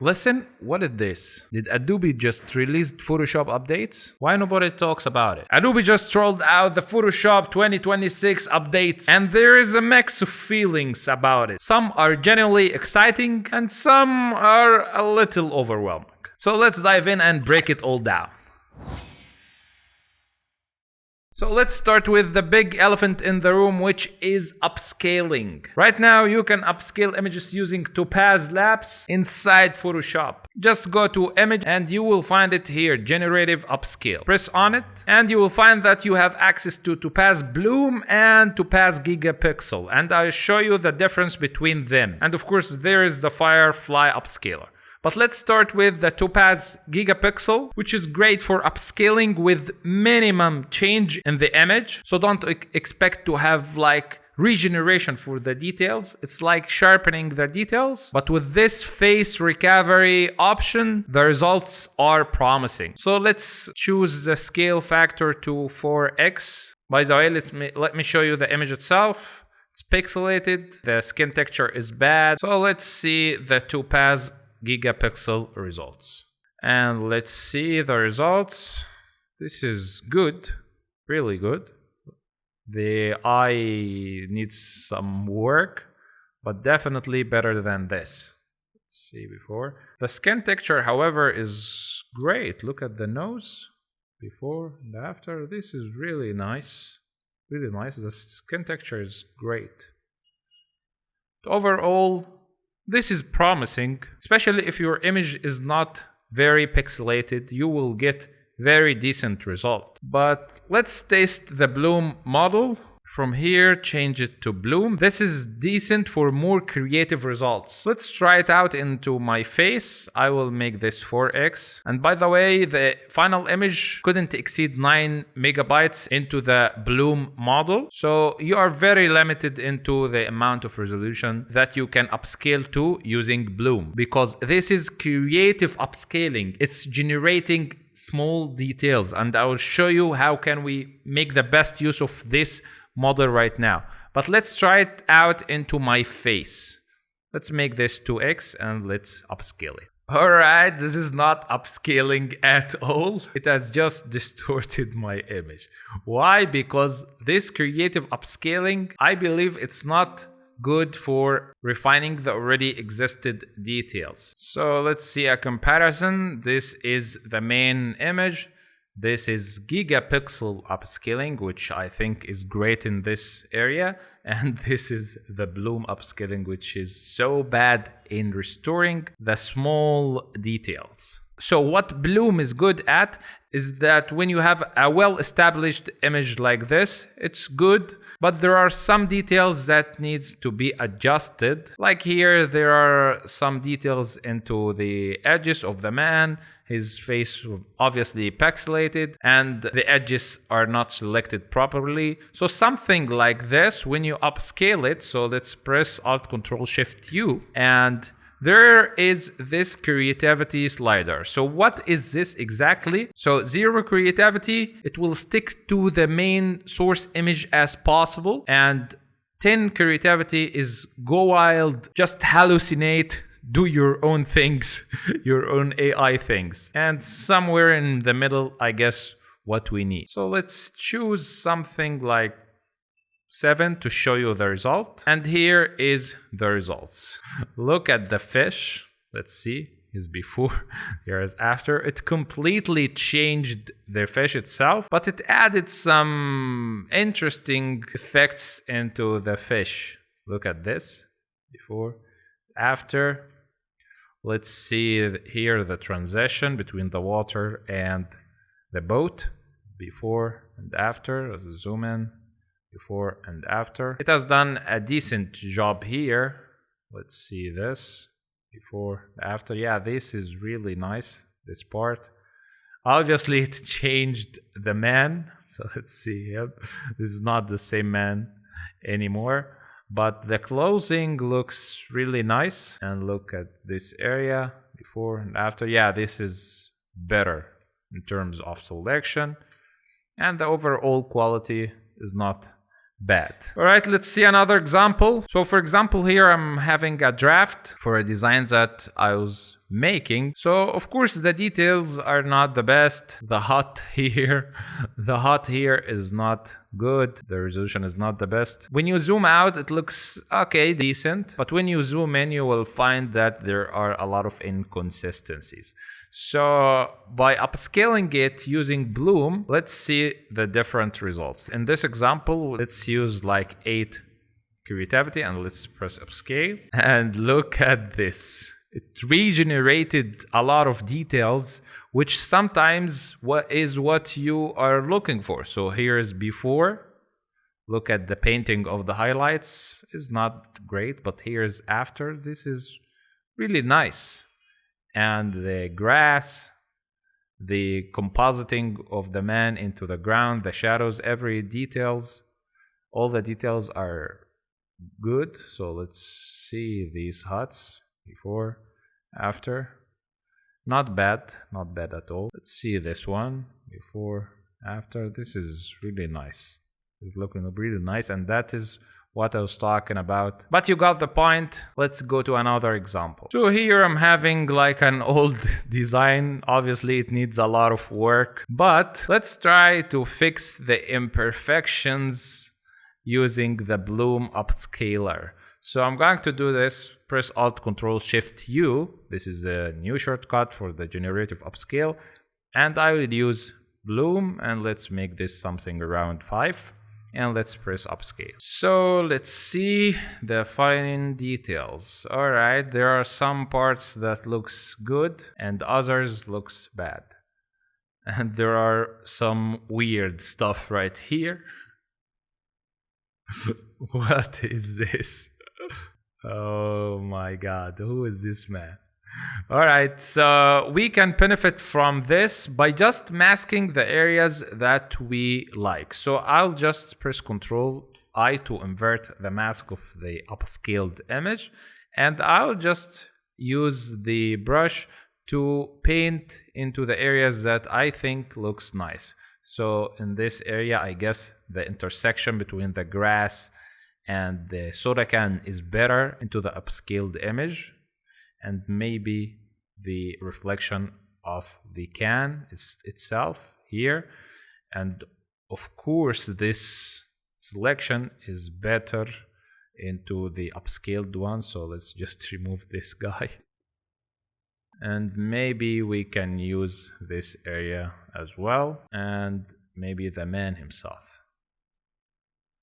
Listen, what is this? Did Adobe just release Photoshop updates? Why nobody talks about it? Adobe just rolled out the Photoshop 2026 updates, and there is a mix of feelings about it. Some are genuinely exciting, and some are a little overwhelming. So let's dive in and break it all down. So let's start with the big elephant in the room, which is upscaling. Right now, you can upscale images using Topaz Labs inside Photoshop. Just go to Image and you will find it here, Generative Upscale. Press on it and you will find that you have access to Topaz Bloom and Topaz Gigapixel. And I'll show you the difference between them. And of course, there is the Firefly Upscaler. But let's start with the Topaz Gigapixel, which is great for upscaling with minimum change in the image. So don't expect to have like regeneration for the details. It's like sharpening the details. But with this face recovery option, the results are promising. So let's choose the scale factor to 4x. By the way, let me show you the image itself. It's pixelated. The skin texture is bad. So let's see the Topaz Gigapixel results. And let's see the results. This is good, really good. The eye needs some work, but definitely better than this. Let's see before. The skin texture, however, is great. Look at the nose before and after. This is really nice. Really nice. The skin texture is great. Overall, this is promising, especially if your image is not very pixelated. You will get very decent result. But let's test the Bloom model. From here, change it to Bloom. This is decent for more creative results. Let's try it out into my face. I will make this 4x. And by the way, the final image couldn't exceed 9 megabytes into the Bloom model. So you are very limited into the amount of resolution that you can upscale to using Bloom, because this is creative upscaling. It's generating small details, and I will show you how can we make the best use of this model right now. But let's try it out into my face. Let's make this 2x and let's upscale it. Alright, this is not upscaling at all. It has just distorted my image. Why? Because this creative upscaling, I believe it's not good for refining the already existed details. So let's see a comparison. This is the main image. This is gigapixel upscaling, which I think is great in this area. And this is the Bloom upscaling, which is so bad in restoring the small details. So what Bloom is good at is that when you have a well-established image like this, it's good, but there are some details that needs to be adjusted. Like here, there are some details into the edges of the man. His face obviously pixelated and the edges are not selected properly. So something like this, when you upscale it, so let's press Alt-Control-Shift-U, and there is this creativity slider. So what is this exactly? So 0 creativity, it will stick to the main source image as possible. And 10 creativity is go wild, just hallucinate, do your own things, your own AI things. And somewhere in the middle, I guess, what we need. So let's choose something like 7 to show you the result. And here is the results. Look at the fish. Let's see. Is before, here is after. It completely changed the fish itself, but it added some interesting effects into the fish. Look at this. Before, after. Let's see here the transition between the water and the boat. Before and after. Let's zoom in. Before and after. It has done a decent job here. Let's see this. Before, after. Yeah, this is really nice, this part. Obviously, it changed the man. So let's see him. This is not the same man anymore. But the closing looks really nice. And look at this area. Before and after. Yeah, this is better in terms of selection. And the overall quality is not bad. All right, let's see another example. So for example, here I'm having a draft for a design that I was making. So of course the details are not the best. The hot here is not good. The resolution is not the best. When you zoom out, it looks okay, decent, but when you zoom in, you will find that there are a lot of inconsistencies. So by upscaling it using Bloom, let's see the different results. In this example, let's use like 8 creativity and let's press upscale and look at this. It regenerated a lot of details, which sometimes what you are looking for. So here's before. Look at the painting of the highlights. It's not great, but here's after. This is really nice. And the grass, the compositing of the man into the ground, the shadows, all the details are good. So let's see these huts. Before, after, not bad at all. Let's see this one, before, after. This is really nice. It's looking really nice, and that is what I was talking about. But you got the point. Let's go to another example. So here I'm having like an old design. Obviously it needs a lot of work, but let's try to fix the imperfections using the Bloom upscaler. So I'm going to do this. Press Alt Control Shift U. This is a new shortcut for the generative upscale. And I will use Bloom, and let's make this something around 5. And let's press upscale. So let's see the fine details. All right, there are some parts that looks good and others looks bad. And there are some weird stuff right here. What is this? Oh my god, who is this man? Alright, so we can benefit from this by just masking the areas that we like. So I'll just press Ctrl I to invert the mask of the upscaled image, and I'll just use the brush to paint into the areas that I think looks nice. So in this area, I guess the intersection between the grass and the soda can is better into the upscaled image, and maybe the reflection of the can itself here. And of course this selection is better into the upscaled one, so let's just remove this guy. And maybe we can use this area as well, and maybe the man himself.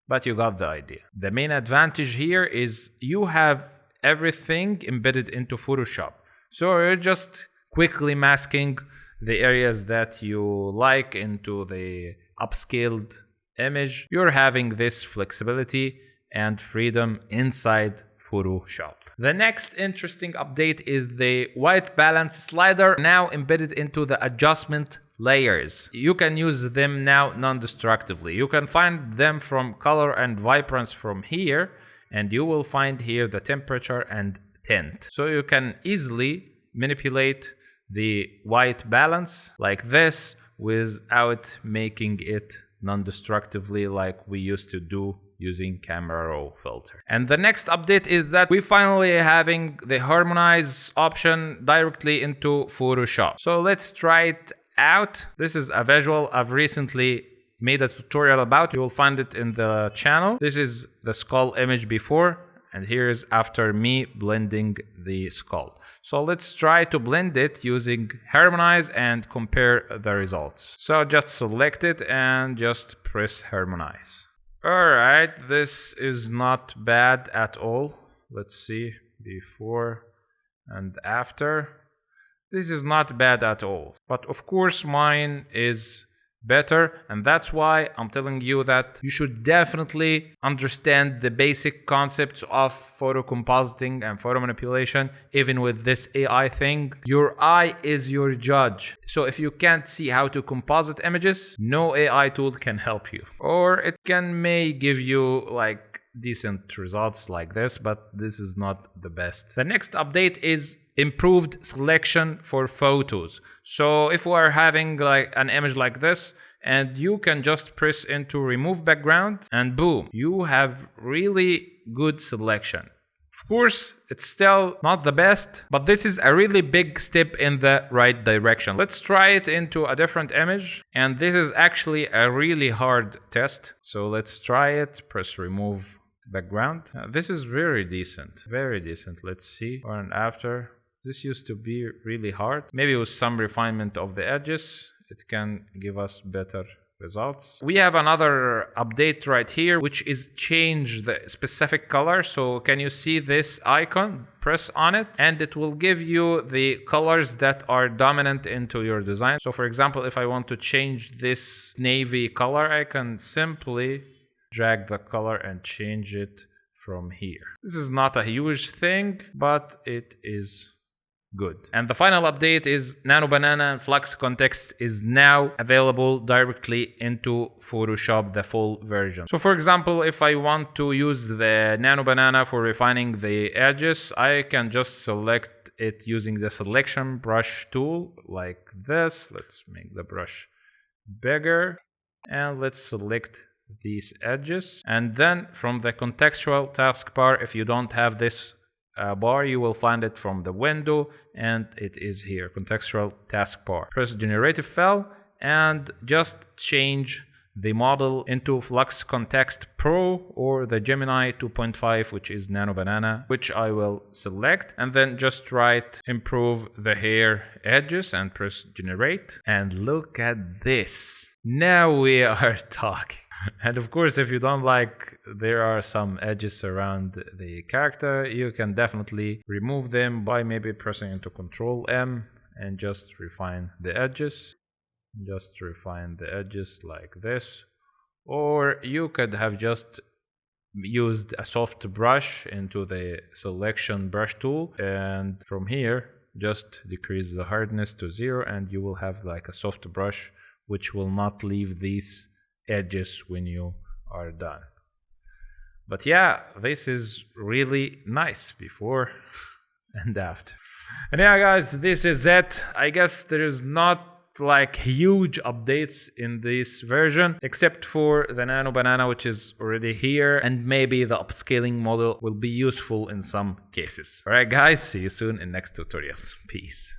But you got the idea. The main advantage here is you have everything embedded into Photoshop. So you're just quickly masking the areas that you like into the upscaled image. You're having this flexibility and freedom inside Photoshop. The next interesting update is the white balance slider, now embedded into the adjustment layers. You can use them now non-destructively. You can find them from color and vibrance from here, and you will find here the temperature and tint. So you can easily manipulate the white balance like this without making it non-destructively like we used to do using camera raw filter. And the next update is that we finally having the Harmonize option directly into Photoshop. So let's try it out. This is a visual I've recently made a tutorial about. You will find it in the channel. This is the skull image before, and here's after me blending the skull. So let's try to blend it using Harmonize and compare the results. So just select it and just press Harmonize. Alright, this is not bad at all. Let's see before and after. This is not bad at all, but of course mine is better, and that's why I'm telling you that you should definitely understand the basic concepts of photo compositing and photo manipulation. Even with this AI thing, your eye is your judge. So if you can't see how to composite images, no AI tool can help you. Or it may give you like decent results like this, but this is not the best. The next update is improved selection for photos. So if we are having like an image like this, and you can just press into remove background, and boom, you have really good selection. Of course, it's still not the best, but this is a really big step in the right direction. Let's try it into a different image. And this is actually a really hard test. So let's try it. Press remove background. This is very decent. Very decent. Let's see. Before and after. This used to be really hard. Maybe with some refinement of the edges, it can give us better results. We have another update right here, which is change the specific color. So can you see this icon? Press on it and it will give you the colors that are dominant into your design. So for example, if I want to change this navy color, I can simply drag the color and change it from here. This is not a huge thing, but it is good. And the final update is Nano Banana and Flux context is now available directly into Photoshop, the full version. So for example, if I want to use the Nano Banana for refining the edges, I can just select it using the selection brush tool like this. Let's make the brush bigger and let's select these edges. And then from the contextual taskbar, if you don't have this bar, you will find it from the window and it is here, contextual taskbar. Press generative fill and just change the model into Flux Context Pro or the Gemini 2.5, which is Nano Banana, which I will select, and then just write improve the hair edges and press generate. And look at this. Now we are talking. And of course, if you don't like there are some edges around the character, you can definitely remove them by maybe pressing into Control M and just refine the edges. Just refine the edges like this. Or you could have just used a soft brush into the selection brush tool, and from here just decrease the hardness to 0 and you will have like a soft brush which will not leave these edges when you are done. But yeah, this is really nice before and after. And yeah guys, this is it. I guess there is not like huge updates in this version except for the Nano Banana, which is already here, and maybe the upscaling model will be useful in some cases. Alright guys, see you soon in next tutorials. Peace.